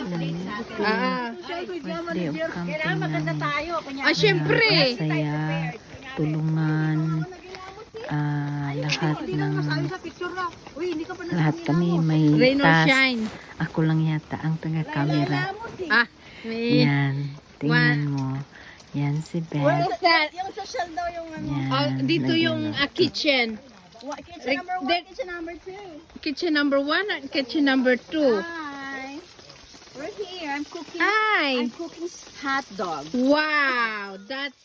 First day of camping namin. Syempre. Saya, tulungan, lahat kami may Rain or task. shine. Ako lang yata ang taga-camera. Me. Yan, tingnan mo. Yan si Beth. What's that? Yung social daw yung ano. Yan, Dito lagyan yung natin. kitchen. Kitchen number 1, kitchen number 2. Kitchen number 1 and kitchen number 2. Hi. We're here. I'm cooking. Hi. I'm cooking hot dog. Wow, that's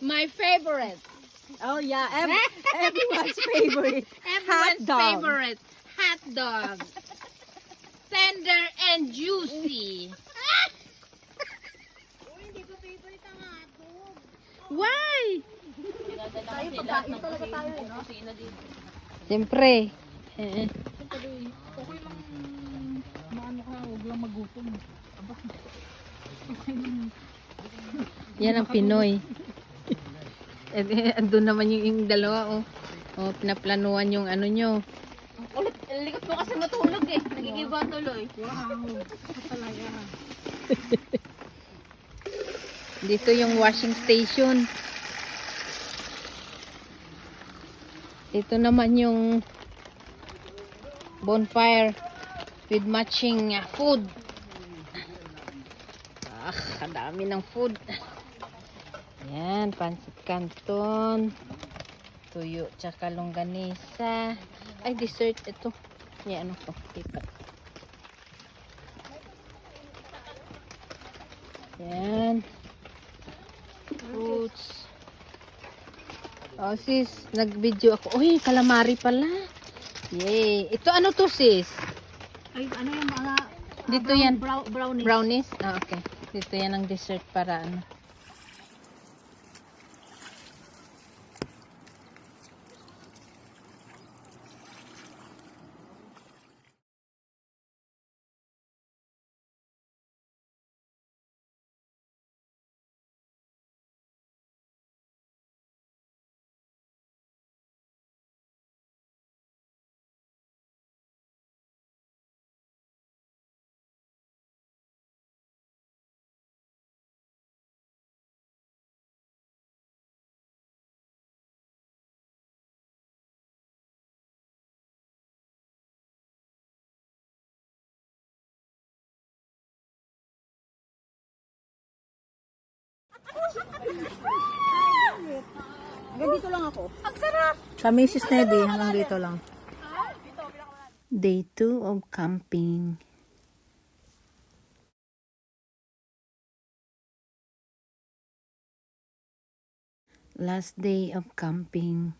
my favorite. Oh yeah, everyone's favorite. Everyone's Hot dog. favorite. Hot dog. Tender and juicy. Why? Siyempre. Yan ang Pinoy. Andun naman yung dalawa, oh. Oh, pinaplanuhan yung ano nyo. Likot mo kasi matulog eh. Nagigiba tuloy. Dito yung washing station. Dito naman yung bonfire with matching food. Kadami ng food. Yan, pancit canton, tuyo, tsaka longganisa. Ay, dessert ito. Yan, ano to? Tipat. Yan. Fruits. Oh, sis, nag-video ako. Uy, calamari pala. Yay. Ito ano to, sis? Ay, ano yung mga Dito yan. brownies. Brownies? Ah, okay. Dito yan ang dessert para ano. Hanggang dito lang ako. Kami si Snedy, hanggang dito lang. Day 2 of camping. Last day of camping.